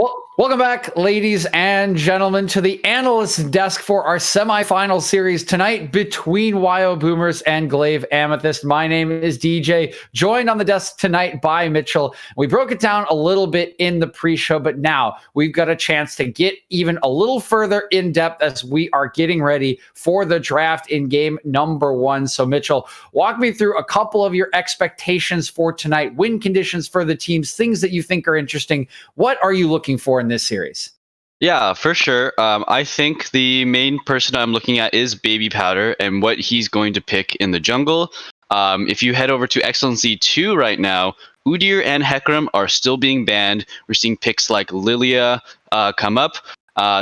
Well, welcome back, ladies and gentlemen, to the analyst desk for our semifinal series tonight between WyoBoomers and Glaive Amethyst. My name is DJ, joined on the desk tonight by Mitchell. We broke it down a little bit in the pre-show, but now we've got a chance to get even a little further in depth as we are getting ready for the draft in game number 1. So, Mitchell, walk me through a couple of your expectations for tonight, win conditions for the teams, things that you think are interesting. What are you looking for in this series? Yeah, for sure. I think the main person I'm looking at is Baby Powder and what he's going to pick in the jungle. If you head over to XLNC 2 right now, Udyr and Hecarim are still being banned. We're seeing picks like Lilia come up.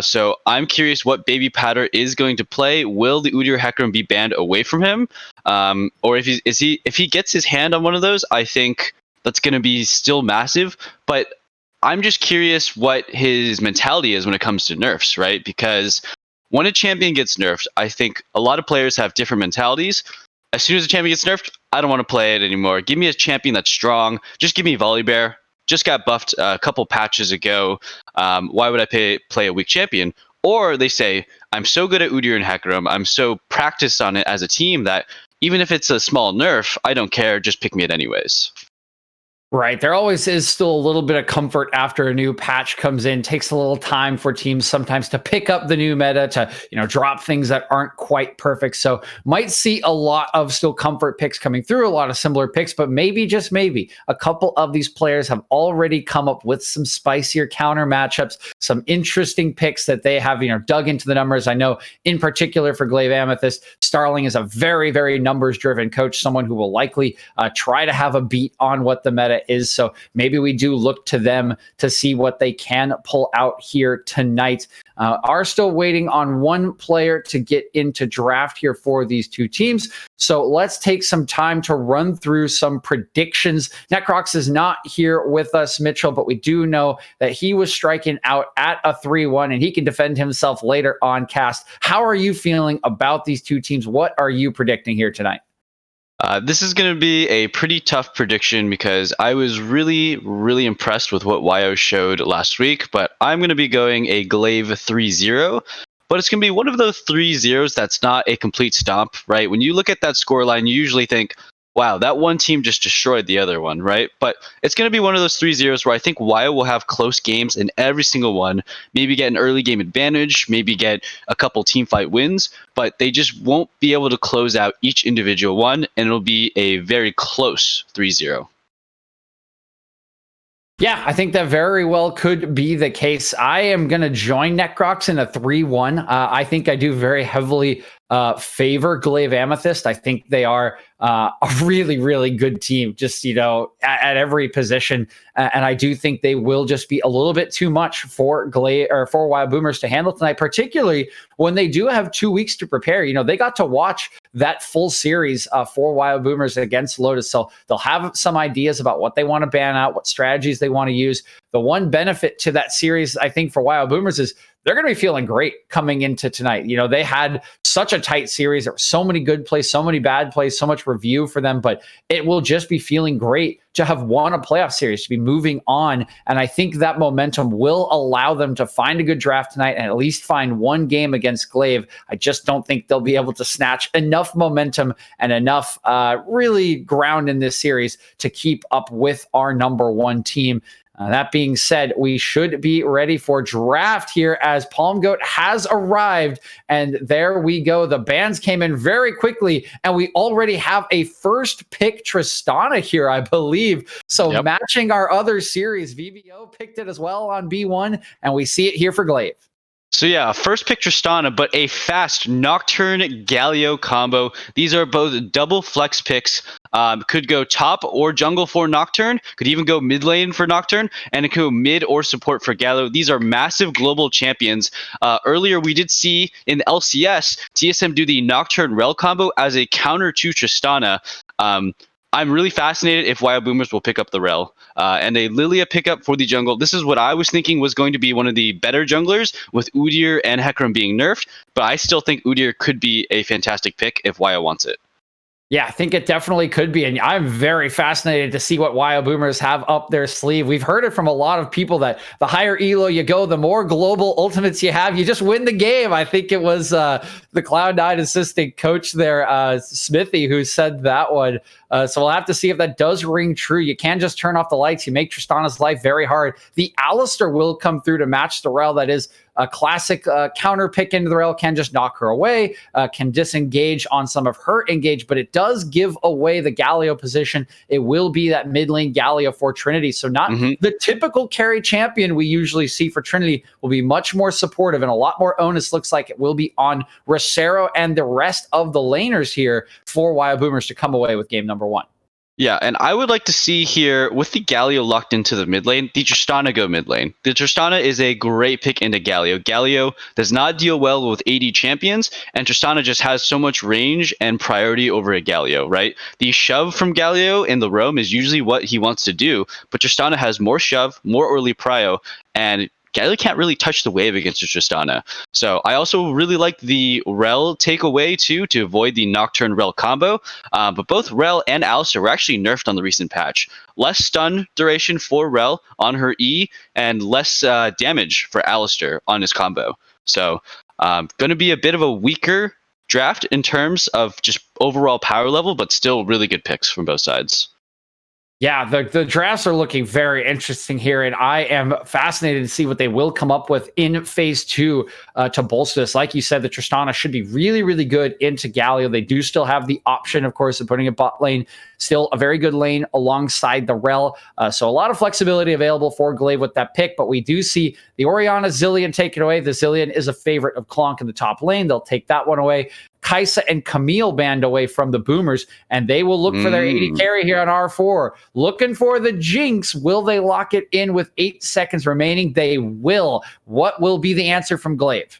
So I'm curious what Baby Powder is going to play. Will the Udyr Hecarim be banned away from him? Or if he gets his hand on one of those, I think that's going to be still massive. But I'm just curious what his mentality is when it comes to nerfs, right? Because when a champion gets nerfed, I think a lot of players have different mentalities. As soon as a champion gets nerfed, I don't want to play it anymore. Give me a champion that's strong. Just give me Volibear. Just got buffed a couple patches ago. Why would I play a weak champion? Or they say, I'm so good at Udyr and Hecarim. I'm so practiced on it as a team that even if it's a small nerf, I don't care. Just pick me it anyways. Right. There always is still a little bit of comfort after a new patch comes in. Takes a little time for teams sometimes to pick up the new meta, to, drop things that aren't quite perfect. So might see a lot of still comfort picks coming through, a lot of similar picks, but maybe, just maybe, a couple of these players have already come up with some spicier counter matchups, some interesting picks that they have, dug into the numbers. I know in particular for Glaive Amethyst, Starling is a very, very numbers driven coach, someone who will likely try to have a beat on what the meta is. So maybe we do look to them to see what they can pull out here tonight. Are still waiting on one player to get into draft here for these two teams. So let's take some time to run through some predictions. Necrox is not here with us, Mitchell, but we do know that he was striking out at a 3-1 and he can defend himself later on cast. How are you feeling about these two teams? What are you predicting here tonight? This is going to be a pretty tough prediction because I was really, really impressed with what Wyo showed last week, but I'm going to be going a Glaive 3-0. But it's going to be one of those 3-0s that's not a complete stomp, right? When you look at that scoreline, you usually think, wow, that one team just destroyed the other one, right? But it's going to be one of those 3-0s where I think Wyo will have close games in every single one, maybe get an early game advantage, maybe get a couple team fight wins, but they just won't be able to close out each individual one, and it'll be a very close 3-0. Yeah, I think that very well could be the case. I am going to join Necrox in a 3-1. I think I do very heavily favor Glaive Amethyst. I think they are a really, really good team, just, at every position. And I do think they will just be a little bit too much for Glaive or for WyoBoomers to handle tonight, particularly when they do have 2 weeks to prepare. They got to watch that full series for WyoBoomers against Lotus. So they'll have some ideas about what they want to ban out, what strategies they want to use. The one benefit to that series, I think, for WyoBoomers is they're going to be feeling great coming into tonight. They had such a tight series. There were so many good plays, so many bad plays, so much review for them, but it will just be feeling great to have won a playoff series, to be moving on. And I think that momentum will allow them to find a good draft tonight and at least find one game against Glaive. I just don't think they'll be able to snatch enough momentum and enough really ground in this series to keep up with our number one team. That being said, we should be ready for draft here as Palm Goat has arrived. And there we go. The bans came in very quickly, and we already have a first pick Tristana here, I believe. So yep. Matching our other series, VBO picked it as well on B1, and we see it here for Glaive. So yeah, first pick Tristana, but a fast Nocturne Galio combo. These are both double flex picks. Could go top or jungle for Nocturne. Could even go mid lane for Nocturne, and it could go mid or support for Galio. These are massive global champions. Earlier, we did see in the LCS, TSM do the Nocturne Rel combo as a counter to Tristana. I'm really fascinated if WyoBoomers will pick up the Rel. And a Lilia pickup for the jungle. This is what I was thinking was going to be one of the better junglers, with Udyr and Hecarim being nerfed, but I still think Udyr could be a fantastic pick if Wyo wants it. Yeah, I think it definitely could be. And I'm very fascinated to see what WyoBoomers have up their sleeve. We've heard it from a lot of people that the higher elo you go, the more global ultimates you have, you just win the game. I think it was the Cloud9 assistant coach there, Smithy, who said that one. So we'll have to see if that does ring true. You can just turn off the lights. You make Tristana's life very hard. The Alistair will come through to match the Rel. That is a classic counter pick into the Rel, can just knock her away, can disengage on some of her engage, but it does give away the Galio position. It will be that mid lane Galio for Trinity. So not the typical carry champion we usually see for Trinity, will be much more supportive and a lot more onus looks like it will be on Rosero and the rest of the laners here for WyoBoomers to come away with game number one. Yeah, and I would like to see here, with the Galio locked into the mid lane, the Tristana go mid lane. The Tristana is a great pick into Galio. Galio does not deal well with AD champions, and Tristana just has so much range and priority over a Galio, right? The shove from Galio in the roam is usually what he wants to do, but Tristana has more shove, more early prio, and Galio can't really touch the wave against Tristana. So I also really like the Rel takeaway too, to avoid the Nocturne Rel combo. But both Rel and Alistair were actually nerfed on the recent patch. Less stun duration for Rel on her E, and less damage for Alistair on his combo. So going to be a bit of a weaker draft in terms of just overall power level, but still really good picks from both sides. Yeah, the drafts are looking very interesting here, and I am fascinated to see what they will come up with in phase two to bolster this. Like you said, the Tristana should be really, really good into Galio. They do still have the option, of course, of putting a bot lane. Still a very good lane alongside the Rel. So a lot of flexibility available for Glaive with that pick, but we do see the Orianna Zilean taken away. The Zilean is a favorite of Klonk in the top lane. They'll take that one away. Kaisa and Camille banned away from the Boomers, and they will look for their 80 carry here on R4. Looking for the Jinx. Will they lock it in with 8 seconds remaining? They will. What will be the answer from Glaive?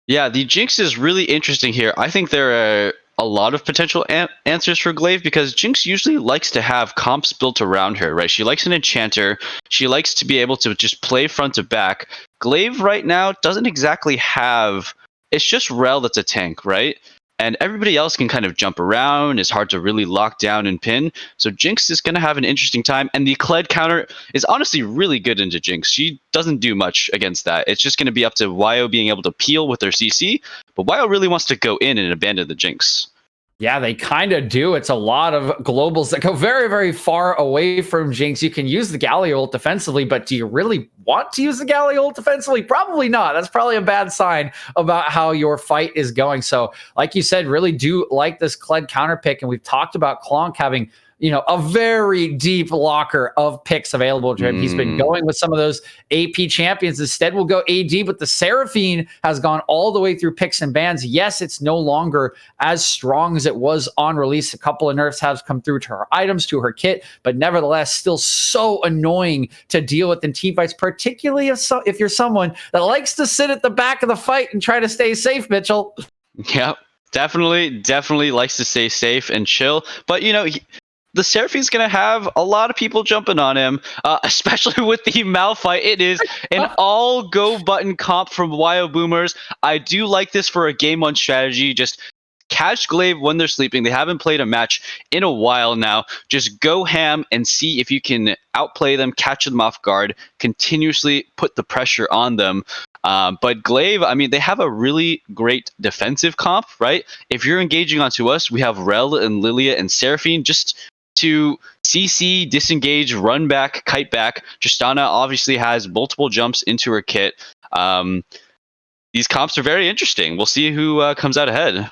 Yeah, the Jinx is really interesting here. I think there are a lot of potential answers for Glaive, because Jinx usually likes to have comps built around her, right? She likes an enchanter. She likes to be able to just play front to back. Glaive right now doesn't exactly have... It's just Rel that's a tank, right? And everybody else can kind of jump around. It's hard to really lock down and pin. So Jinx is going to have an interesting time. And the Kled counter is honestly really good into Jinx. She doesn't do much against that. It's just going to be up to Wyo being able to peel with their CC. But Wyo really wants to go in and abandon the Jinx. Yeah, they kind of do. It's a lot of globals that go very, very far away from Jinx. You can use the Galio ult defensively, but do you really want to use the Galio ult defensively? Probably not. That's probably a bad sign about how your fight is going. So, like you said, really do like this Kled counter pick. And we've talked about Klonk having, you know, a very deep locker of picks available to him. He's been going with some of those AP champions. Instead, we'll go AD, but the Seraphine has gone all the way through picks and bans. Yes, it's no longer as strong as it was on release. A couple of nerfs have come through to her items, to her kit, but nevertheless, still so annoying to deal with in teamfights, particularly if you're someone that likes to sit at the back of the fight and try to stay safe, Mitchell. Yep, definitely likes to stay safe and chill. But, you know, the Seraphine's going to have a lot of people jumping on him, especially with the Malphite. It is an all-go button comp from WyoBoomers. I do like this for a game one strategy. Just catch Glaive when they're sleeping. They haven't played a match in a while now. Just go ham and see if you can outplay them, catch them off guard, continuously put the pressure on them. But Glaive, I mean, they have a really great defensive comp, right? If you're engaging onto us, we have Rel and Lilia and Seraphine just to CC, disengage, run back, kite back. Tristana obviously has multiple jumps into her kit. These comps are very interesting. We'll see who comes out ahead.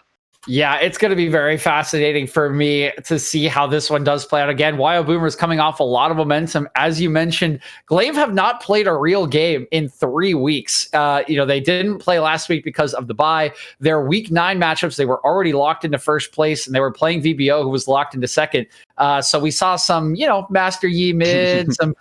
Yeah, it's going to be very fascinating for me to see how this one does play out. Again, WyoBoomers coming off a lot of momentum. As you mentioned, Glaive have not played a real game in 3 weeks. They didn't play last week because of the bye. Their week 9 matchups, they were already locked into first place, and they were playing VBO, who was locked into second. So we saw some, Master Yi mid, some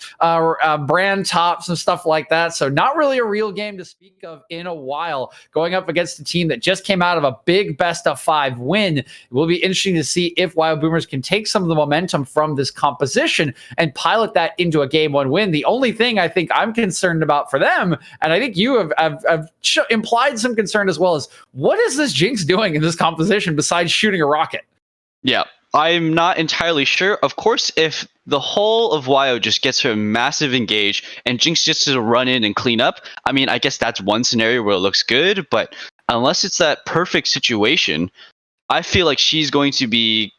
brand tops and stuff like that. So not really a real game to speak of in a while, going up against a team that just came out of a big best of 5 win. It will be interesting to see if WyoBoomers can take some of the momentum from this composition and pilot that into a game 1 win. The only thing I think I'm concerned about for them, and I think you have implied some concern as well, is what is this Jinx doing in this composition besides shooting a rocket? Yeah. I'm not entirely sure. Of course, if the whole of Wyo just gets her massive engage and Jinx just to run in and clean up, I mean, I guess that's one scenario where it looks good. But unless it's that perfect situation, I feel like she's going to be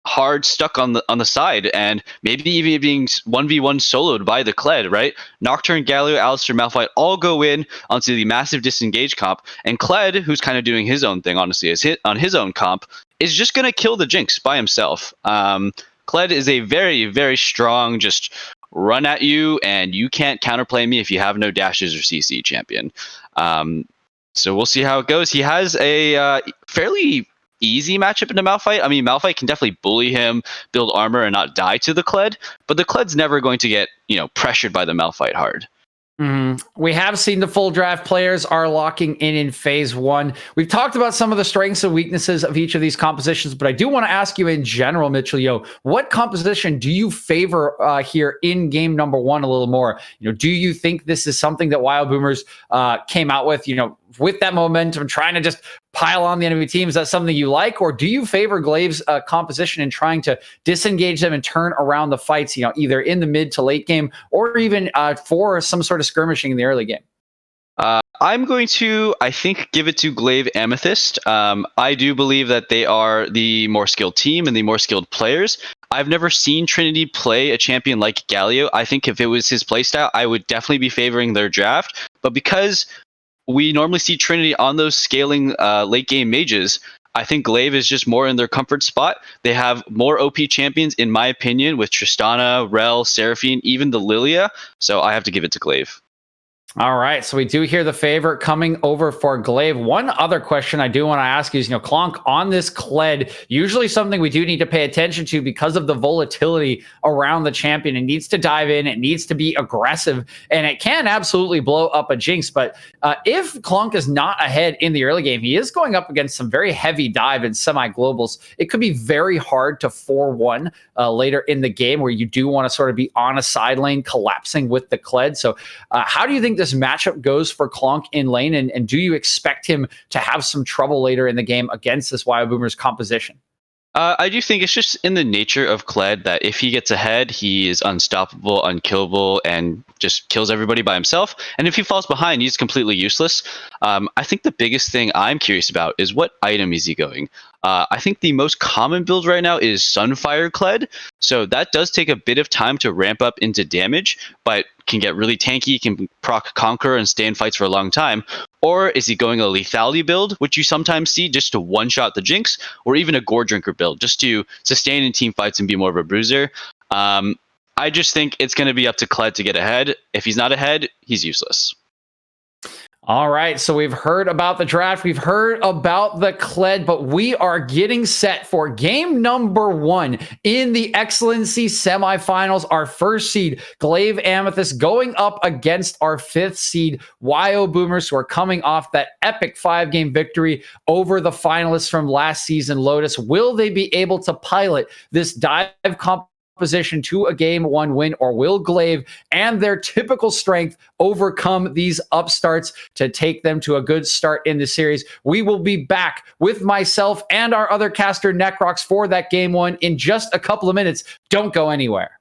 hard stuck on the side and maybe even being 1v1 soloed by the Kled, right? Nocturne, Galio, Alistair, Malphite all go in onto the massive disengage comp, and Kled, who's kind of doing his own thing, honestly, is hit on his own comp, is just going to kill the Jinx by himself. Kled is a very, very strong, just run at you, and you can't counterplay me if you have no dashes or CC champion. So we'll see how it goes. He has a fairly easy matchup into Malphite. I mean, Malphite can definitely bully him, build armor, and not die to the Kled, but the Kled's never going to get, pressured by the Malphite hard. We have seen the full draft players are locking in phase one. We've talked about some of the strengths and weaknesses of each of these compositions, but I do want to ask you in general, Mitchell, what composition do you favor here in game number one a little more? Do you think this is something that WyoBoomers came out with that momentum, trying to just pile on the enemy team? Is that something you like, or do you favor Glaive's composition in trying to disengage them and turn around the fights, either in the mid to late game or even for some sort of skirmishing in the early game? I'm going to, I think, give it to Glaive Amethyst. I do believe that they are the more skilled team and the more skilled players. I've never seen Trinity play a champion like Galio. I think if it was his playstyle, I would definitely be favoring their draft. But because we normally see Trinity on those scaling late game mages, I think Glaive is just more in their comfort spot. They have more OP champions, in my opinion, with Tristana, Rel, Seraphine, even the Lilia. So I have to give it to Glaive. All right, so we do hear the favorite coming over for Glaive. One other question I do want to ask is, Clonk on this Kled, usually something we do need to pay attention to because of the volatility around the champion. It needs to dive in, it needs to be aggressive, and it can absolutely blow up a Jinx. But if Clonk is not ahead in the early game, he is going up against some very heavy dive in semi-globals. It could be very hard to 4-1 later in the game, where you do want to sort of be on a side lane collapsing with the Kled. So how do you think this matchup goes for Clonk in lane, and do you expect him to have some trouble later in the game against this WyoBoomers composition? I do think it's just in the nature of Kled that if he gets ahead, he is unstoppable, unkillable, and just kills everybody by himself. And if he falls behind, he's completely useless. I think the biggest thing I'm curious about is what item is he going? I think the most common build right now is Sunfire Kled. So that does take a bit of time to ramp up into damage, but can get really tanky, can proc Conquer and stay in fights for a long time. Or is he going a lethality build, which you sometimes see just to one-shot the Jinx, or even a Gore Drinker build, just to sustain in team fights and be more of a bruiser? I just think it's going to be up to Kled to get ahead. If he's not ahead, he's useless. All right, so we've heard about the draft, we've heard about the Kled, but we are getting set for game number one in the XLNC semifinals. Our first seed, Glaive Amethyst, going up against our fifth seed, WyoBoomers, who are coming off that epic 5-game victory over the finalists from last season, Lotus. Will they be able to pilot this dive competition to a game one win, or will Glaive and their typical strength overcome these upstarts to take them to a good start in the series? We will be back with myself and our other caster Necrox for that game one in just a couple of minutes. Don't go anywhere.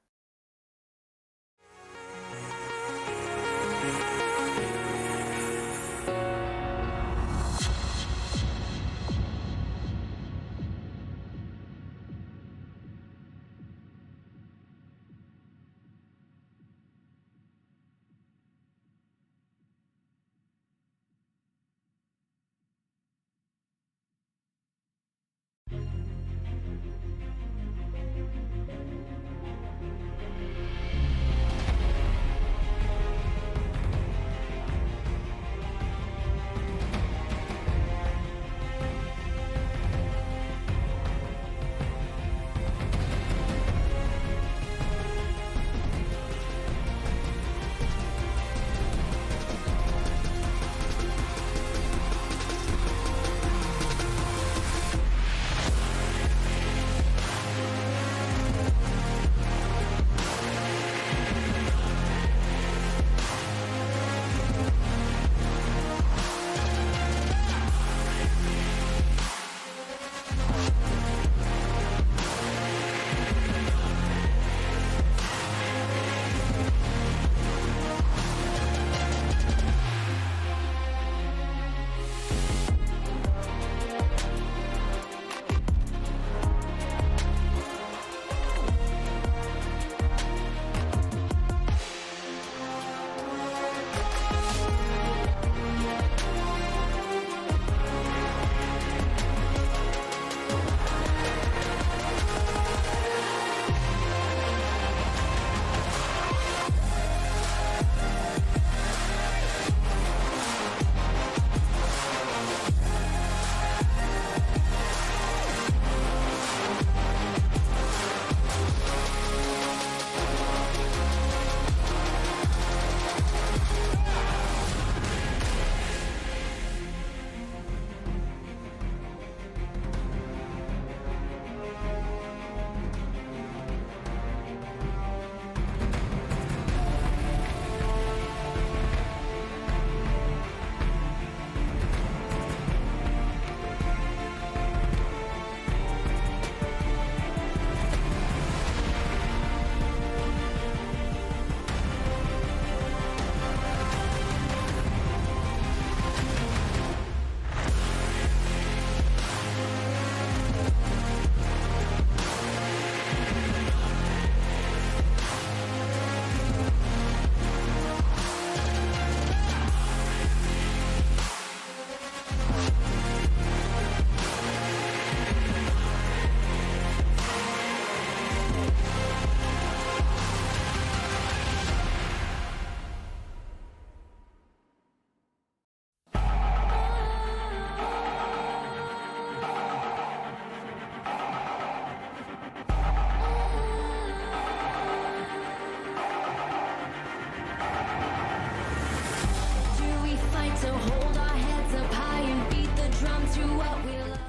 So hold our heads up high and beat the drums to what we love.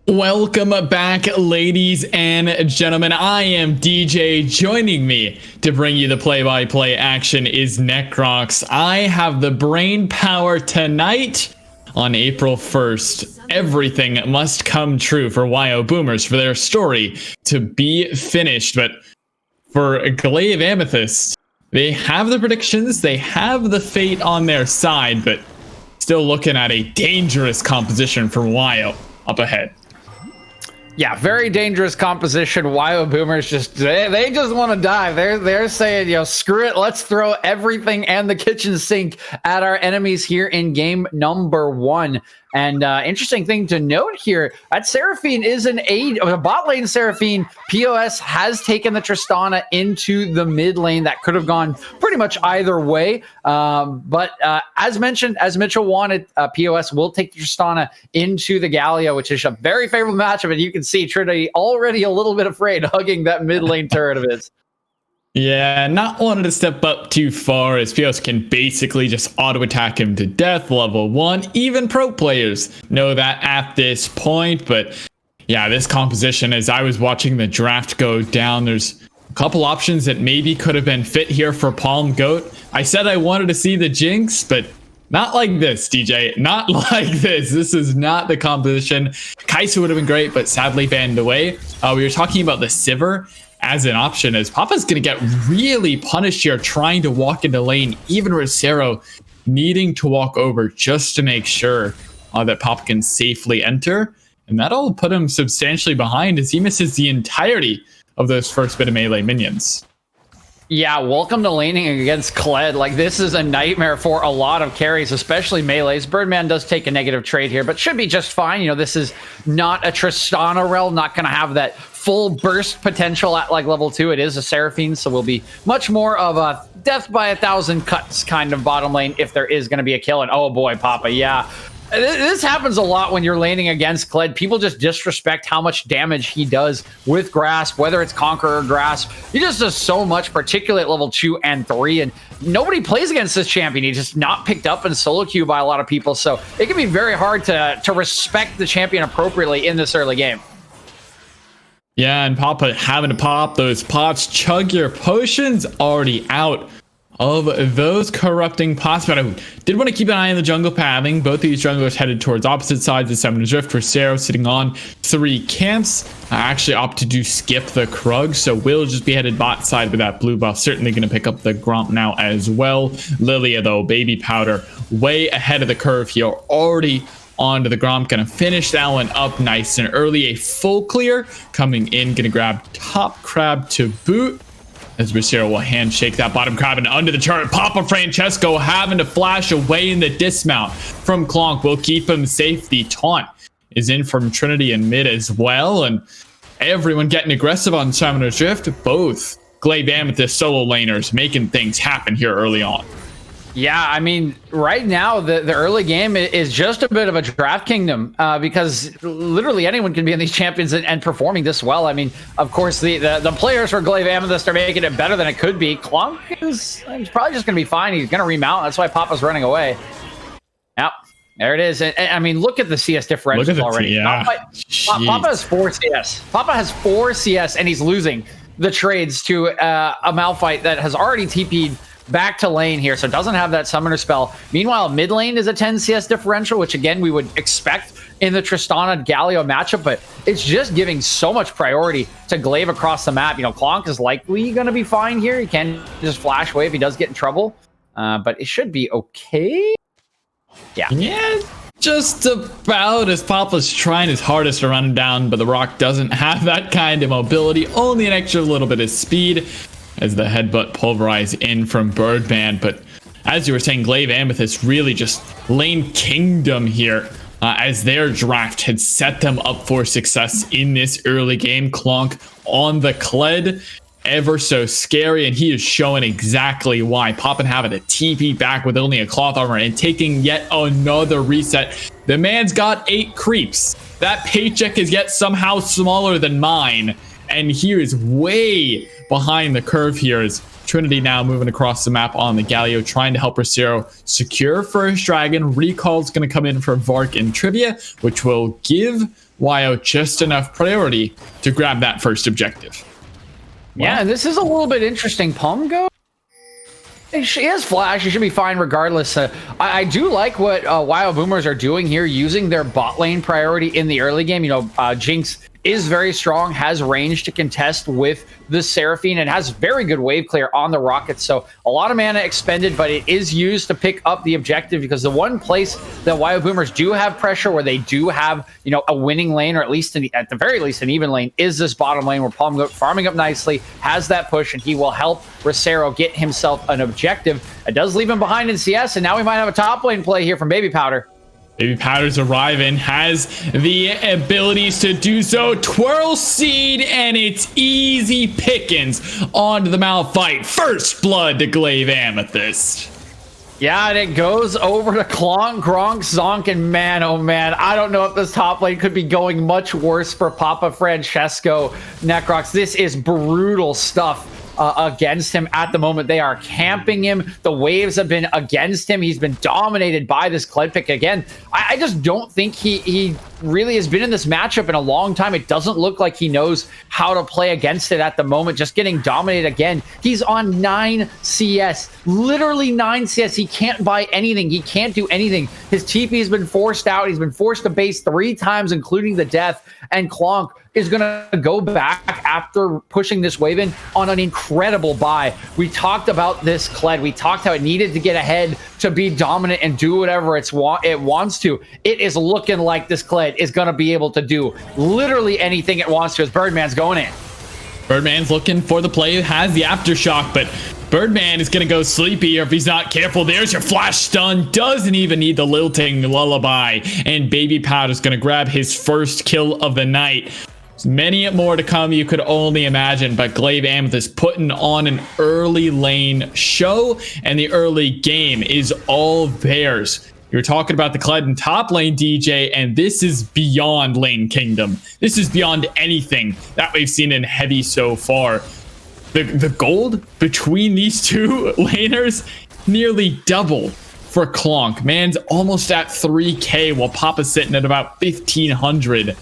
Welcome back, ladies and gentlemen. I am DJ. Joining me to bring you the play-by-play action is Necrox. I have the brain power tonight on April 1st. Everything must come true for WyoBoomers, for their story to be finished. But for Glaive Amethyst, they have the predictions, they have the fate on their side, but still looking at a dangerous composition for Wyo up ahead. Yeah, very dangerous composition. WyoBoomers just they just want to dive. They're saying, you know, screw it. Let's throw everything and the kitchen sink at our enemies here in game number 1. And interesting thing to note here, that Seraphine is an aid, a bot lane Seraphine. POS has taken the Tristana into the mid lane. That could have gone pretty much either way. But as mentioned, as Mitchell wanted, POS will take the Tristana into the Galio, which is a very favorable matchup. And you can see Trinity already a little bit afraid, hugging that mid lane turret of his. Yeah, not wanting to step up too far, as POS can basically just auto-attack him to death, level 1. Even pro players know that at this point. But yeah, this composition, as I was watching the draft go down, there's a couple options that maybe could have been fit here for Palm Goat. I said I wanted to see the Jinx, but not like this, DJ. Not like this. This is not the composition. Kai'Sa would have been great, but sadly banned away. We were talking about the Sivir as an option, as Papa's going to get really punished here trying to walk into lane, even Rosero needing to walk over just to make sure that Papa can safely enter. And that'll put him substantially behind as he misses the entirety of those first bit of melee minions. Yeah, welcome to laning against Kled. Like, this is a nightmare for a lot of carries, especially melees. Birdman does take a negative trade here, but should be just fine. You know, this is not a Tristana rel, not going to have that full burst potential at like level 2. It is a Seraphine, so will be much more of a death by 1,000 cuts kind of bottom lane if there is going to be a kill. And oh boy, Papa, yeah. This happens a lot when you're laning against Kled. People just disrespect how much damage he does with Grasp, whether it's Conqueror or Grasp. He just does so much, particularly at level 2 and 3, and nobody plays against this champion. He's just not picked up in solo queue by a lot of people, so it can be very hard to respect the champion appropriately in this early game. Yeah, and Papa having to pop those pots, chug your potions, already out of those corrupting pots. But I did want to keep an eye on the jungle pathing. Both these junglers headed towards opposite sides of Summoner's Rift. Rosero sitting on 3 camps. I actually opted to skip the Krug, so we'll just be headed bot side with that blue buff. Certainly going to pick up the Gromp now as well. Lilia, though, Baby Powder, way ahead of the curve here. Already onto the Gromp, gonna finish that one up nice and early. A full clear coming in, gonna grab top crab to boot, as Rosero will handshake that bottom crab and under the turret. Papa Francesco having to flash away in the dismount from Clonk will keep him safe. The taunt is in from Trinity and mid as well, and everyone getting aggressive on Summoner's Rift. Both Glaive Amethyst solo laners making things happen here early on. Yeah, I mean, right now, the early game is just a bit of a draft kingdom because literally anyone can be in these champions and performing this well. I mean, of course, the players for Glaive Amethyst are making it better than it could be. Clonk he's probably just going to be fine. He's going to remount. That's why Papa's running away. Yep, there it is. And I mean, look at the CS differential already. Yeah. Papa has 4 CS. Papa has 4 CS, and he's losing the trades to a Malphite that has already TP'd back to lane here, so doesn't have that summoner spell. Meanwhile, mid lane is a 10 CS differential, which again we would expect in the Tristana Galio matchup, but it's just giving so much priority to Glaive across the map. You know, Clonk is likely going to be fine here. He can just flash away if he does get in trouble, but it should be okay. Yeah, just about, as Papa's trying his hardest to run him down, but the Rock doesn't have that kind of mobility, only an extra little bit of speed, as the headbutt pulverize in from Birdman. But as you were saying, Glaive Amethyst really just lane kingdom here, as their draft had set them up for success in this early game. Clonk on the Kled, ever so scary, and he is showing exactly why. Poppin having a TP back with only a cloth armor and taking yet another reset. The man's got 8 creeps. That paycheck is yet somehow smaller than mine, and he is way behind the curve here as Trinity now moving across the map on the Galio, trying to help Rosero secure first dragon. Recall's going to come in for Vark and Trivia, which will give Wyo just enough priority to grab that first objective. Yeah, this is a little bit interesting. Pomgo, she has flash. She should be fine regardless. I do like what WyoBoomers are doing here, using their bot lane priority in the early game. You know, Jinx is very strong, has range to contest with the Seraphine, and has very good wave clear on the Rockets. So a lot of mana expended, but it is used to pick up the objective, because the one place that WyoBoomers do have pressure, where they do have, you know, a winning lane, or at least at the very least an even lane, is this bottom lane where Pomgo farming up nicely, has that push, and he will help Rosero get himself an objective. It does leave him behind in CS, and now we might have a top lane play here from Baby Powder. Baby Powder's arriving, has the abilities to do so. Twirl Seed, and it's easy pickings onto the Malphite. First blood to Glaive Amethyst. Yeah, and it goes over to Klonk, Gronk, Zonk, and man, oh man, I don't know if this top lane could be going much worse for Papa Francesco Necrox. This is brutal stuff against him at the moment. They are camping him. The waves have been against him. He's been dominated by this Kled pick again. I just don't think he really has been in this matchup in a long time. It doesn't look like he knows how to play against it at the moment. Just getting dominated again. He's on 9 CS. Literally 9 CS. He can't buy anything. He can't do anything. His TP has been forced out. He's been forced to base 3 times, including the death. And Klonk is going to go back after pushing this wave in on an incredible buy. We talked about this Kled. We talked how it needed to get ahead to be dominant and do whatever it wants to. It is looking like this Kled is going to be able to do literally anything it wants to, as Birdman's going in. Birdman's looking for the play, has the aftershock, but Birdman is going to go sleepy, or if he's not careful, there's your flash stun. Doesn't even need the lilting lullaby, and Baby Powder's going to grab his first kill of the night. There's many more to come, you could only imagine, but Glaive Amethyst putting on an early lane show, and the early game is all theirs. You're talking about the Kled and top lane, DJ, and this is beyond Lane Kingdom. This is beyond anything that we've seen in Heavy so far. The gold between these two laners, nearly double for Klonk. Man's almost at 3K, while Papa's sitting at about 1,500.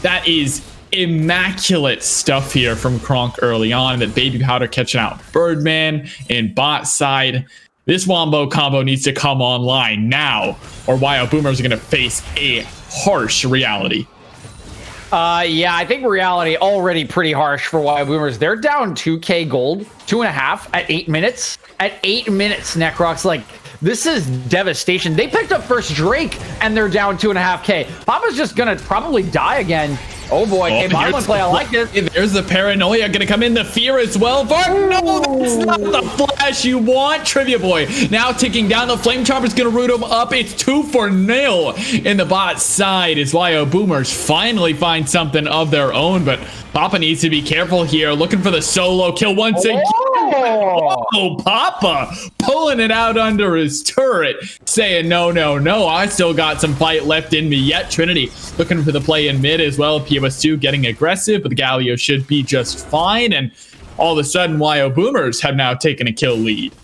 That is immaculate stuff here from Kronk early on, that Baby Powder catching out Birdman and bot side. This Wombo combo needs to come online now, or WyoBoomers are going to face a harsh reality. Yeah, I think reality already pretty harsh for WyoBoomers. They're down 2K gold, 2.5 at 8 minutes. At 8 minutes, Necrox, like, this is devastation. They picked up first Drake, and they're down 2.5K. Papa's just gonna probably die again. Oh boy, a bottom one play, I like this. There's the paranoia gonna come in, the fear as well. Vark, no, that's not the flash you want. Trivia Boy now ticking down. The Flame Chopper's gonna root him up. It's 2-0 in the bot side as WyoBoomers finally find something of their own, but Papa needs to be careful here, looking for the solo kill once again. Oh, Papa pulling it out under his turret, saying no, I still got some fight left in me yet. Trinity looking for the play in mid as well. POS2 getting aggressive, but the Galio should be just fine, and all of a sudden WyoBoomers have now taken a kill lead.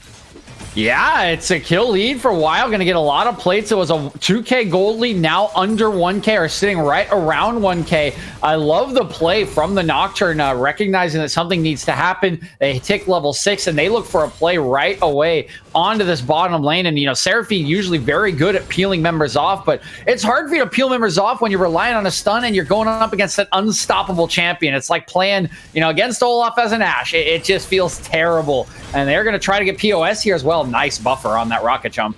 Yeah, it's a kill lead for Wyo. Going to get a lot of plates. It was a 2K gold lead, now under 1K, or sitting right around 1K. I love the play from the Nocturne, recognizing that something needs to happen. They tick level 6, and they look for a play right away onto this bottom lane. And, you know, Seraphine usually very good at peeling members off, but it's hard for you to peel members off when you're relying on a stun and you're going up against an unstoppable champion. It's like playing, you know, against Olaf as an Ashe. It just feels terrible. And they're going to try to get POS here as well. Nice buffer on that rocket jump.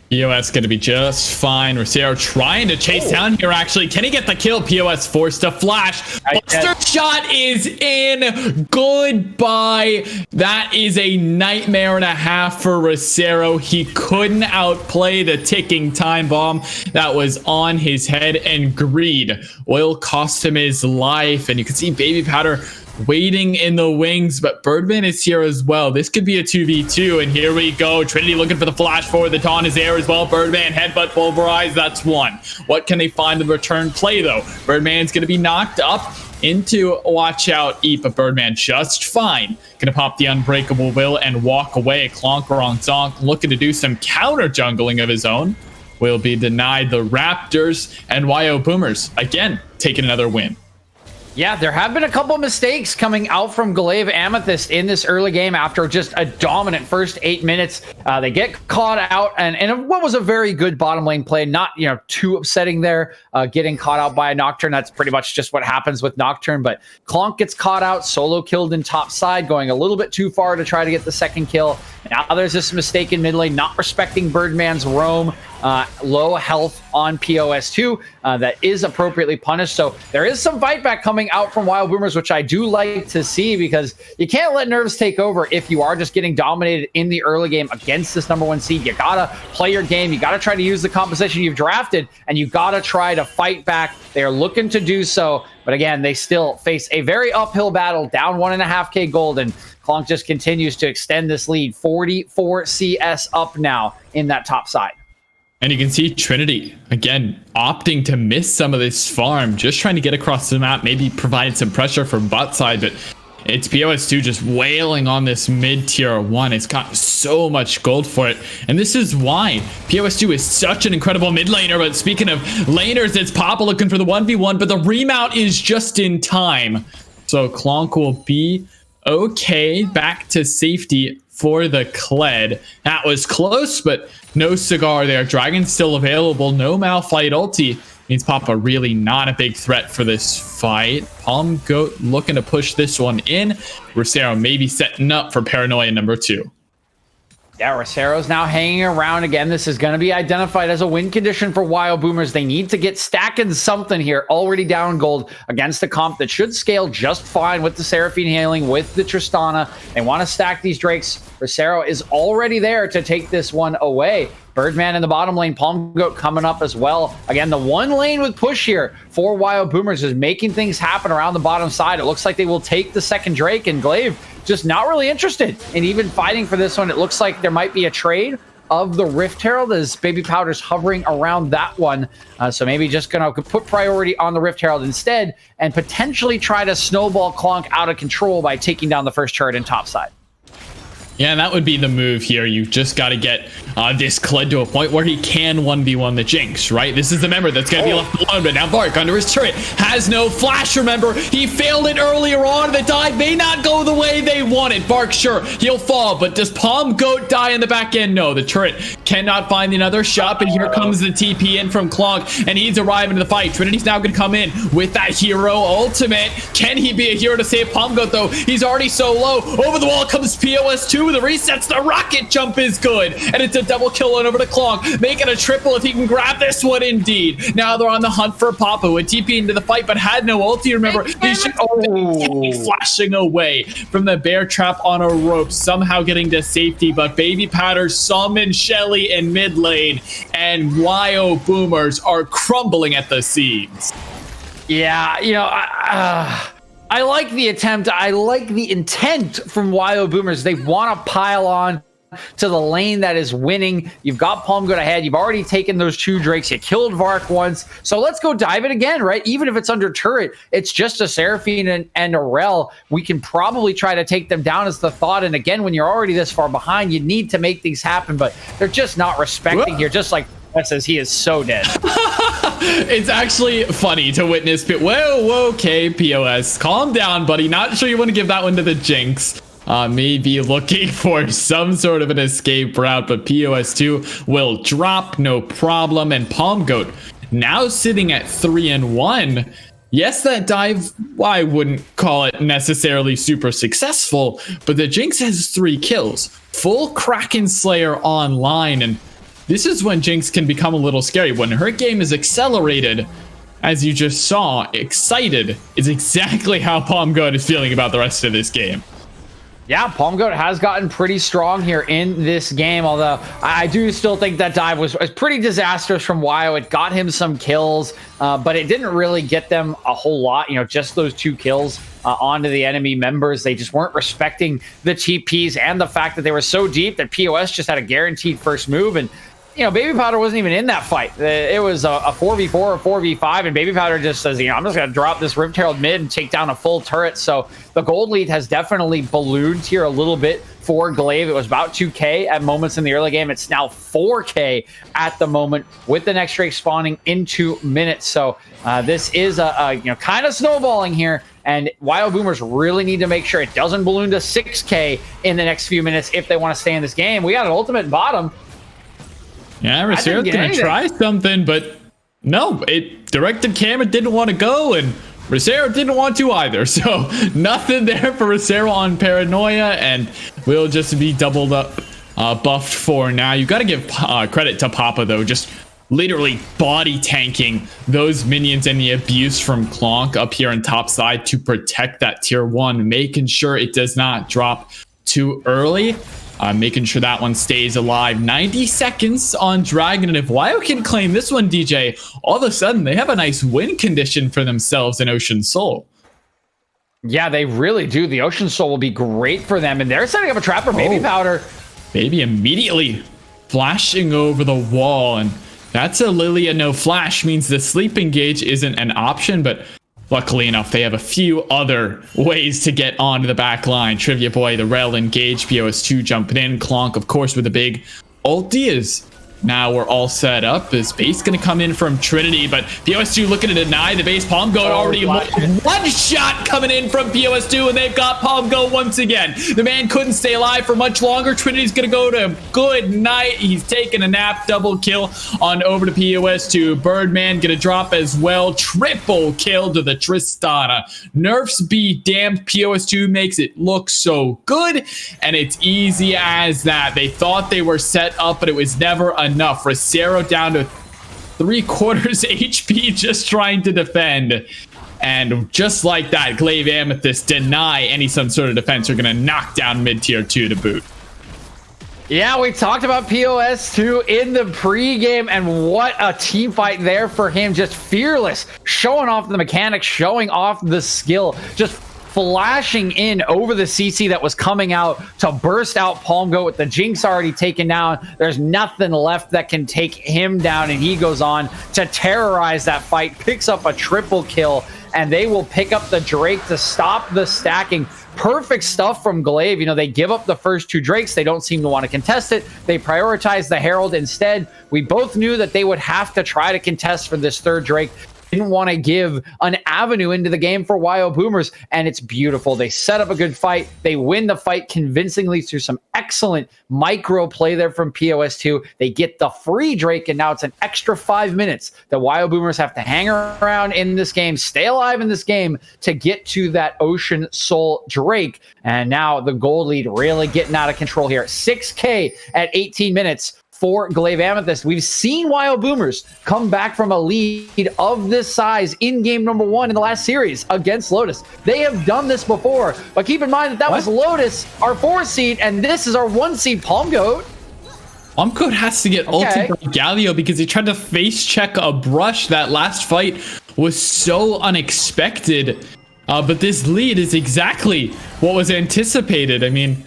POS going to be just fine. Rosero trying to chase down here, actually. Can he get the kill? POS forced to flash. Buster shot is in. Goodbye. That is a nightmare and a half for Rosero. He couldn't outplay the ticking time bomb that was on his head, and greed will cost him his life. And you can see Baby Powder waiting in the wings, but Birdman is here as well. This could be a 2v2, and here we go. Trinity looking for the flash forward. The taunt is there as well. Birdman headbutt pulverize. That's one. What can they find in the return play, though? Birdman's going to be knocked up. into watch out, eat, but Birdman just fine. Gonna pop the Unbreakable Will and walk away. Clonker on Zonk looking to do some counter jungling of his own. Will be denied the Raptors, and WyoBoomers again taking another win. Yeah, there have been a couple mistakes coming out from Glaive Amethyst in this early game after just a dominant first 8 minutes. They get caught out, and what was a very good bottom lane play, not too upsetting there, getting caught out by a Nocturne. That's pretty much just what happens with Nocturne, but Clonk gets caught out, solo killed in top side, going a little bit too far to try to get the second kill. Now there's this mistake in mid lane, not respecting Birdman's roam. Low health on POS2 that is appropriately punished. So there is some fight back coming out from WyoBoomers, which I do like to see, because you can't let nerves take over if you are just getting dominated in the early game against this #1 seed. You gotta play your game. You gotta try to use the composition you've drafted, and you gotta try to fight back. They are looking to do so, but again, they still face a very uphill battle, down 1.5K gold, and Clonk just continues to extend this lead. 44 CS up now in that top side. And you can see Trinity, again, opting to miss some of this farm, just trying to get across the map, maybe providing some pressure from bot side, but it's POS2 just wailing on this mid-tier 1. It's got so much gold for it, and this is why POS2 is such an incredible mid laner. But speaking of laners, it's Papa looking for the 1v1, but the remount is just in time. So Clonk will be okay, back to safety for the Kled. That was close, but no cigar there. Dragon's still available. No Malphite ulti. Means Papa really not a big threat for this fight. Palm Goat looking to push this one in. Rosero maybe setting up for Paranoia number 2. Yeah, Rosero's now hanging around again. This is going to be identified as a win condition for WyoBoomers. They need to get stacking something here. Already down gold against a comp that should scale just fine with the Seraphine healing, with the Tristana. They want to stack these Drakes. Rosero is already there to take this one away. Birdman in the bottom lane, Palm Goat coming up as well. Again, the one lane with push here for WyoBoomers is making things happen around the bottom side. It looks like they will take the second Drake, and Glaive just not really interested in even fighting for this one. It looks like there might be a trade of the Rift Herald as Baby Powder's hovering around that one. So maybe just going to put priority on the Rift Herald instead and potentially try to snowball Clonk out of control by taking down the first turret in top side. Yeah, that would be the move here. You just got to get this Kled to a point where he can 1v1 the Jinx, right? This is the member that's going to be left alone, but now Vark under his turret has no flash, remember? He failed it earlier on. The dive may not go the way they wanted. Vark, sure, he'll fall, but does Palm Goat die in the back end? No, the turret cannot find another shot, and here comes the TP in from Clonk, and he's arriving to the fight. Trinity's now going to come in with that hero ultimate. Can he be a hero to save Palm Goat, though? He's already so low. Over the wall comes POS2. The resets, the rocket jump is good, and it's a double kill on over to Clonk, making a triple if he can grab this one. Indeed, now they're on the hunt for Papa, who had TP into the fight but had no ulti. Remember, he's flashing away from the bear trap on a rope, somehow getting to safety, but Baby Powder summons Shelly in mid lane, and WyoBoomers are crumbling at the seams. Yeah, I like the attempt. I like the intent from WyoBoomers. They want to pile on to the lane that is winning. You've got Palm Goat ahead. You've already taken those 2 Drakes. You killed Vark once. So let's go dive it again, right? Even if it's under turret, it's just a Seraphine and a Rel. We can probably try to take them down as the thought. And again, when you're already this far behind, you need to make things happen. But they're just not respecting here, just like says he is so dead. It's actually funny to witness. Whoa, okay, POS. Calm down, buddy. Not sure you want to give that one to the Jinx. Maybe looking for some sort of an escape route, but POS2 will drop, no problem. And Palm Goat now sitting at 3-1. Yes, that dive, I wouldn't call it necessarily super successful, but the Jinx has 3 kills. Full Kraken Slayer online, and this is when Jinx can become a little scary. When her game is accelerated, as you just saw, excited is exactly how Palm Goat is feeling about the rest of this game. Yeah, Palm Goat has gotten pretty strong here in this game, although I do still think that dive was pretty disastrous from Wyo. It got him some kills, but it didn't really get them a whole lot, just those 2 kills onto the enemy members. They just weren't respecting the TPs and the fact that they were so deep that POS just had a guaranteed first move, and Baby Powder wasn't even in that fight. It was a 4v4 or 4v5, and Baby Powder just says, I'm just going to drop this Rift Herald mid and take down a full turret. So the gold lead has definitely ballooned here a little bit for Glaive. It was about 2K at moments in the early game. It's now 4K at the moment with the next Drake spawning in 2 minutes. So this is kind of snowballing here. And WyoBoomers really need to make sure it doesn't balloon to 6K in the next few minutes if they want to stay in this game. We got an ultimate bottom. Yeah, Rosero's going to try something, but no, it directed camera didn't want to go, and Rosero didn't want to either. So nothing there for Rosero on Paranoia, and we'll just be doubled up, buffed for now. You got to give credit to Papa, though, just literally body tanking those minions and the abuse from Clonk up here on top side to protect that tier 1, making sure it does not drop too early. Making sure that one stays alive. 90 seconds on Dragon, and if Wyo can claim this one, DJ, all of a sudden they have a nice win condition for themselves in Ocean Soul. Yeah, they really do. The Ocean Soul will be great for them, and they're setting up a trap for Baby Powder. Baby immediately flashing over the wall, and that's a Lilia no flash, means the sleep engage isn't an option, but luckily enough, they have a few other ways to get onto the back line. Trivia Boy, the Rel engage, POS2 jumping in, Clonk, of course, with a big ulti is now we're all set up. This base going to come in from Trinity, but POS2 looking to deny the base. Palm Goat already one shot coming in from POS2, and they've got Palm Goat once again. The man couldn't stay alive for much longer. Trinity's going to go to good night. He's taking a nap. Double kill on over to POS2. Birdman going to drop as well. Triple kill to the Tristana. Nerfs be damned. POS2 makes it look so good, and it's easy as that. They thought they were set up, but it was never enough. Rosero down to 3/4 HP just trying to defend. And just like that, Glaive Amethyst deny any some sort of defense. Are going to knock down mid-tier 2 to boot. Yeah, we talked about POS2 in the pregame, and what a team fight there for him. Just fearless, showing off the mechanics, showing off the skill, just flashing in over the CC that was coming out to burst out Palm Goat with the Jinx already taken down. There's nothing left that can take him down, and he goes on to terrorize that fight, picks up a triple kill, and they will pick up the Drake to stop the stacking. Perfect stuff from Glaive. They give up the first 2 Drakes. They don't seem to want to contest it. They prioritize the Herald instead. We both knew that they would have to try to contest for this 3rd Drake. Didn't want to give an avenue into the game for WyoBoomers, and it's beautiful. They set up a good fight. They win the fight convincingly through some excellent micro play there from POS2. They get the free Drake, and now it's an extra 5 minutes that WyoBoomers have to hang around in this game, stay alive in this game to get to that Ocean Soul Drake. And now the gold lead really getting out of control here. 6K at 18 minutes. For Glaive Amethyst. We've seen WyoBoomers come back from a lead of this size in game number 1 in the last series against Lotus. They have done this before, but keep in mind that was Lotus, our 4 seed, and this is our 1 seed, Palm Goat. Palm Goat has to get ulted by Galio because he tried to face check a brush. That last fight was so unexpected, but this lead is exactly what was anticipated. I mean,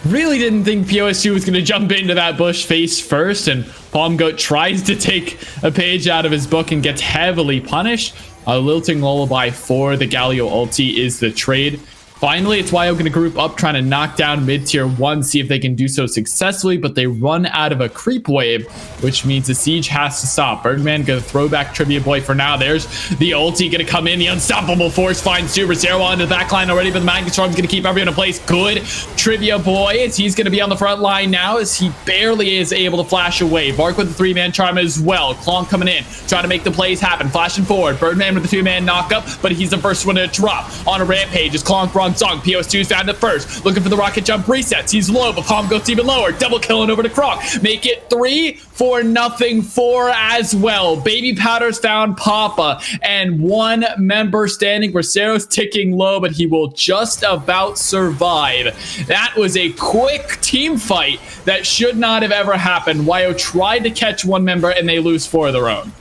really didn't think POS2 was going to jump into that bush face first, and Palm Goat tries to take a page out of his book and gets heavily punished. A lilting lullaby for the Galio ulti is the trade. Finally, it's Wyo going to group up, trying to knock down mid-tier 1, see if they can do so successfully, but they run out of a creep wave, which means the siege has to stop. Birdman going to throw back Trivia Boy for now. There's the ulti going to come in. The unstoppable force finds Super Zero onto the back line already, but the Magnet Storm's going to keep everyone in place. Good Trivia Boy, as he's going to be on the front line now, as he barely is able to flash away. Bark with the 3-man charm as well. Clonk coming in, trying to make the plays happen. Flashing forward. Birdman with the 2-man knockup, but he's the first one to drop on a rampage as Clonk wrong song. POS2's down to first, looking for the rocket jump resets. He's low, but Palm Goat's even lower. Double killing over to Croc. Make it 3-0 4 as well. Baby Powder's found Papa, and 1 member standing. Rosero's ticking low, but he will just about survive. That was a quick team fight that should not have ever happened. Wyo tried to catch 1 member, and they lose 4 of their own.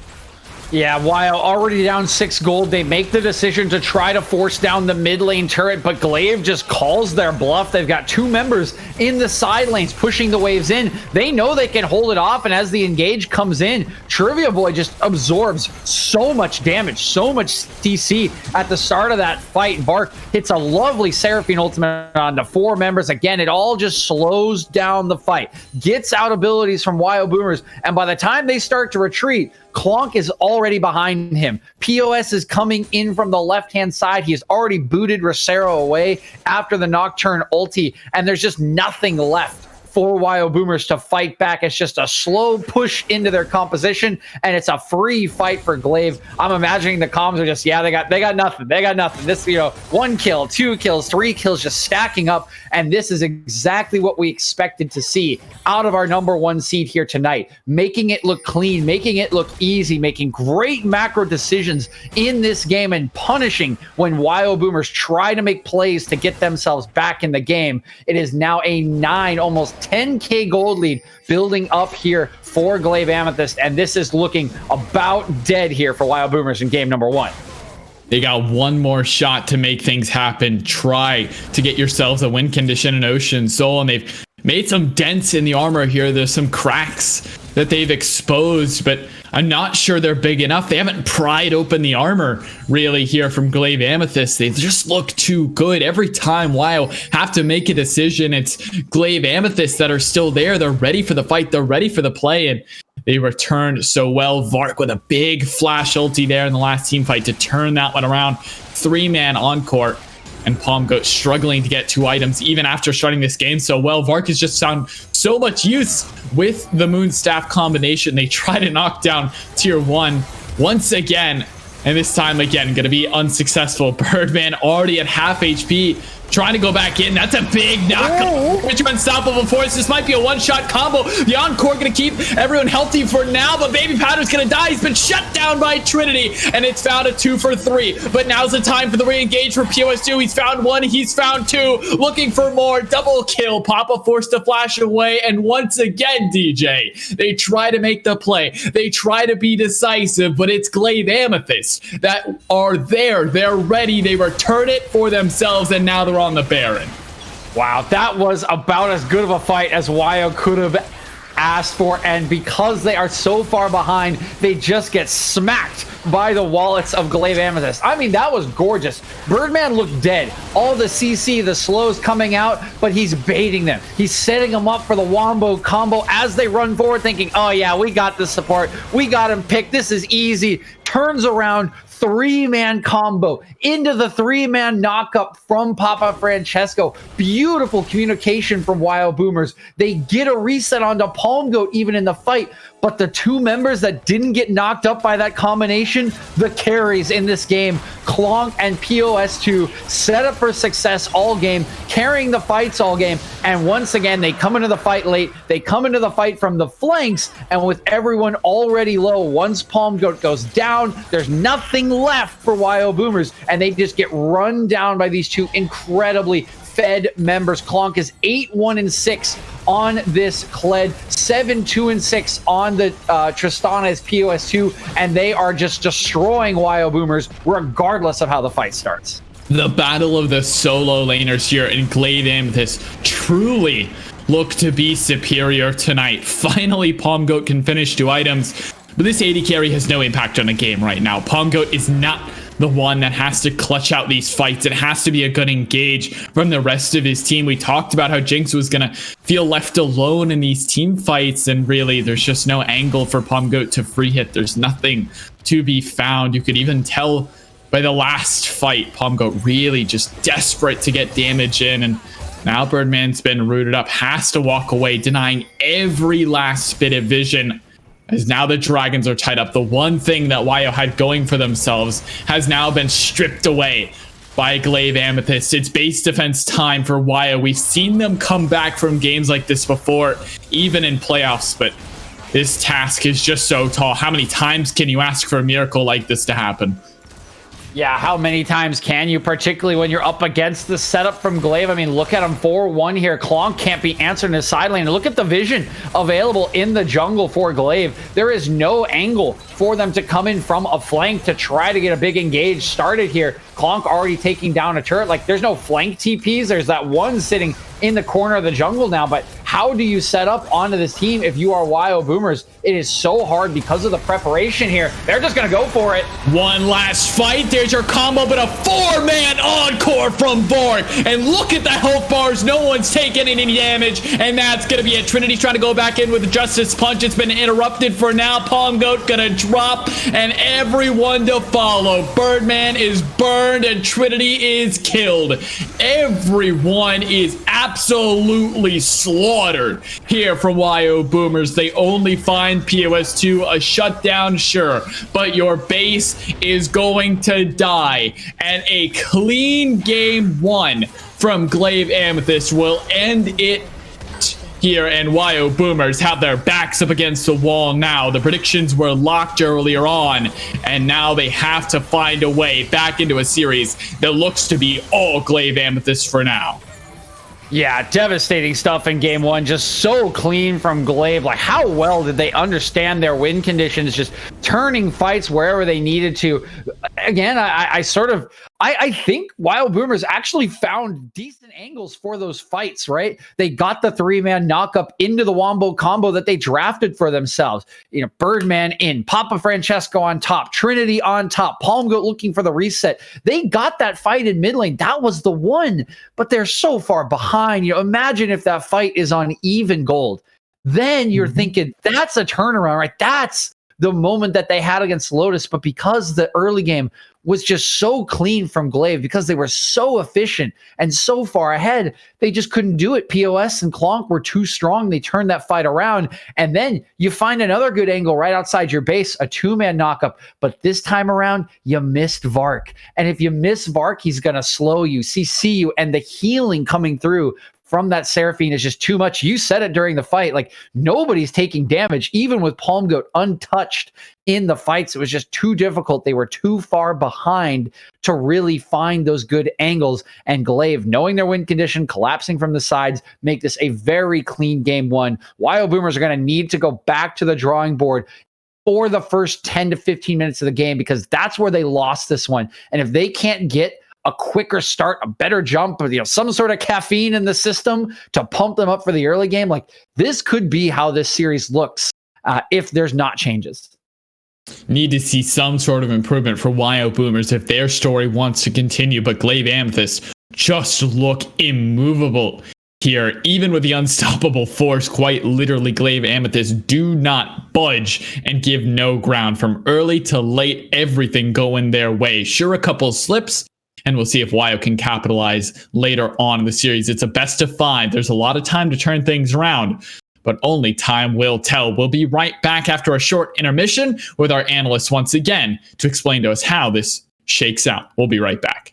Yeah, Wyo already down 6 gold. They make the decision to try to force down the mid lane turret, but Glaive just calls their bluff. They've got 2 members in the side lanes pushing the waves in. They know they can hold it off, and as the engage comes in, Trivia Boy just absorbs so much damage, so much CC at the start of that fight. Vark hits a lovely Seraphine ultimate on the 4 members. Again, it all just slows down the fight, gets out abilities from WyoBoomers, and by the time they start to retreat, Clonk is already behind him. POS is coming in from the left-hand side. He has already booted Rosero away after the Nocturne ulti, and there's just nothing left for WyoBoomers to fight back. It's just a slow push into their composition, and it's a free fight for Glaive. I'm imagining the comms are just, yeah, they got nothing. They got nothing. This, 1 kill, 2 kills, 3 kills just stacking up, and this is exactly what we expected to see out of our number 1 seed here tonight. Making it look clean, making it look easy, making great macro decisions in this game, and punishing when WyoBoomers try to make plays to get themselves back in the game. It is now a 9, almost 10k gold lead building up here for Glaive Amethyst, and this is looking about dead here for WyoBoomers in game number 1. They got one more shot to make things happen. Try to get yourselves a win condition in Ocean Soul, and they've made some dents in the armor here. There's some cracks that they've exposed, but I'm not sure they're big enough. They haven't pried open the armor really here from Glaive Amethyst. They just look too good. Every time Wyo have to make a decision, it's Glaive Amethyst that are still there. They're ready for the fight. They're ready for the play, and they returned so well. Vark with a big flash ulti there in the last team fight to turn that one around. 3-man on court, and Palm Goat struggling to get 2 items even after starting this game so well. Vark has just found so much use with the Moonstaff combination. They try to knock down tier 1 once again, and this time again going to be unsuccessful. Birdman already at half HP, trying to go back in. That's a big knockup. Which unstoppable force. This might be a one-shot combo. The Encore going to keep everyone healthy for now, but Baby Powder's going to die. He's been shut down by Trinity, and it's found a 2 for 3. But now's the time for the re-engage for POS2. He's found 1. He's found 2. Looking for more. Double kill. Papa forced to flash away, and once again, DJ, they try to make the play. They try to be decisive, but it's Glaive Amethyst that are there. They're ready. They return it for themselves, and now they're on the Baron. Wow, that was about as good of a fight as Wyo could have asked for, and because they are so far behind, they just get smacked by the wallets of Glaive Amethyst. I mean, that was gorgeous. Birdman looked dead. All the CC, the slows coming out, but he's baiting them. He's setting them up for the wombo combo as they run forward, thinking, oh yeah, we got the support. We got him picked. This is easy. Turns around, 3-man combo into the 3-man knockup from Papa Francesco. Beautiful communication from WyoBoomers. They get a reset onto Palm Goat even in the fight, but the 2 members that didn't get knocked up by that combination, the carries in this game, Clonk and POS2, set up for success all game, carrying the fights all game, and once again, they come into the fight late, they come into the fight from the flanks, and with everyone already low, once Palm Goat goes down, there's nothing left for WyoBoomers, and they just get run down by these 2 incredibly fed members. Clonk is 8-1-6 on this Kled, 7-2-6 on the Tristana's POS2, and they are just destroying WyoBoomers regardless of how the fight starts. The battle of the solo laners here in Glaive Amethyst truly look to be superior tonight. Finally, Palm Goat can finish 2 items, but this AD carry has no impact on the game right now. Palm Goat is not the one that has to clutch out these fights. It has to be a good engage from the rest of his team. We talked about how Jinx was going to feel left alone in these team fights, and really there's just no angle for Palm Goat to free hit. There's nothing to be found. You could even tell by the last fight, Palm Goat really just desperate to get damage in, and now Birdman's been rooted up, has to walk away, denying every last bit of vision. As now the Dragons are tied up, the one thing that Wyo had going for themselves has now been stripped away by Glaive Amethyst. It's base defense time for Wyo. We've seen them come back from games like this before, even in playoffs, but this task is just so tall. How many times can you ask for a miracle like this to happen? Yeah, how many times can you, particularly when you're up against the setup from Glaive? I mean, look at him 4-1 here. Klonk can't be answered in his side lane. Look at the vision available in the jungle for Glaive. There is no angle for them to come in from a flank to try to get a big engage started here. Klonk already taking down a turret. Like, there's no flank TPs. There's that one sitting in the corner of the jungle now, but how do you set up onto this team if you are WyoBoomers? It is so hard because of the preparation here. They're just gonna go for it. One last fight. There's your combo, but a 4-man encore from Borg. And look at the health bars. No one's taking any damage, and that's gonna be it. Trinity's trying to go back in with the Justice Punch. It's been interrupted for now. Palm Goat gonna drop, and everyone to follow. Birdman is burned, and Trinity is killed. Everyone is absolutely slaughtered here from WyoBoomers. They only find POS2 a shutdown, sure, but your base is going to die, and a clean game 1 from Glaive Amethyst will end it here, and WyoBoomers have their backs up against the wall now. The predictions were locked earlier on, and now they have to find a way back into a series that looks to be all Glaive Amethyst for now. Yeah, devastating stuff in game 1. Just so clean from Glaive. Like, how well did they understand their win conditions? Just turning fights wherever they needed to. Again, I think WyoBoomers actually found decent angles for those fights, right? They got the 3-man knockup into the Wombo combo that they drafted for themselves. You know, Birdman in, Papa Francesco on top, Trinity on top, Palm Goat looking for the reset. They got that fight in mid lane. That was the one, but they're so far behind. You know, imagine if that fight is on even gold. Then you're thinking that's a turnaround, right? That's the moment that they had against Lotus, but because the early game was just so clean from Glaive, because they were so efficient and so far ahead, they just couldn't do it. POS and Klonk were too strong. They turned that fight around, and then you find another good angle right outside your base, a 2-man knockup, but this time around, you missed Vark. And if you miss Vark, he's going to slow you, CC you, and the healing coming through from that Seraphine is just too much. You said it during the fight, like, nobody's taking damage, even with Palm Goat untouched in the fights. It was just too difficult. They were too far behind to really find those good angles. And Glaive, knowing their win condition, collapsing from the sides, make this a very clean game 1. WyoBoomers are going to need to go back to the drawing board for the first 10 to 15 minutes of the game, because that's where they lost this one. And if they can't get a quicker start, a better jump, or, you know, some sort of caffeine in the system to pump them up for the early game, like, this could be how this series looks if there's not changes. Need to see some sort of improvement for WyoBoomers if their story wants to continue, but Glaive Amethyst just look immovable here, even with the unstoppable force. Quite literally, Glaive Amethyst do not budge and give no ground. From early to late, everything going their way. Sure, a couple slips, and we'll see if Wyo can capitalize later on in the series. It's a best of 5. There's a lot of time to turn things around, but only time will tell. We'll be right back after a short intermission with our analysts once again to explain to us how this shakes out. We'll be right back.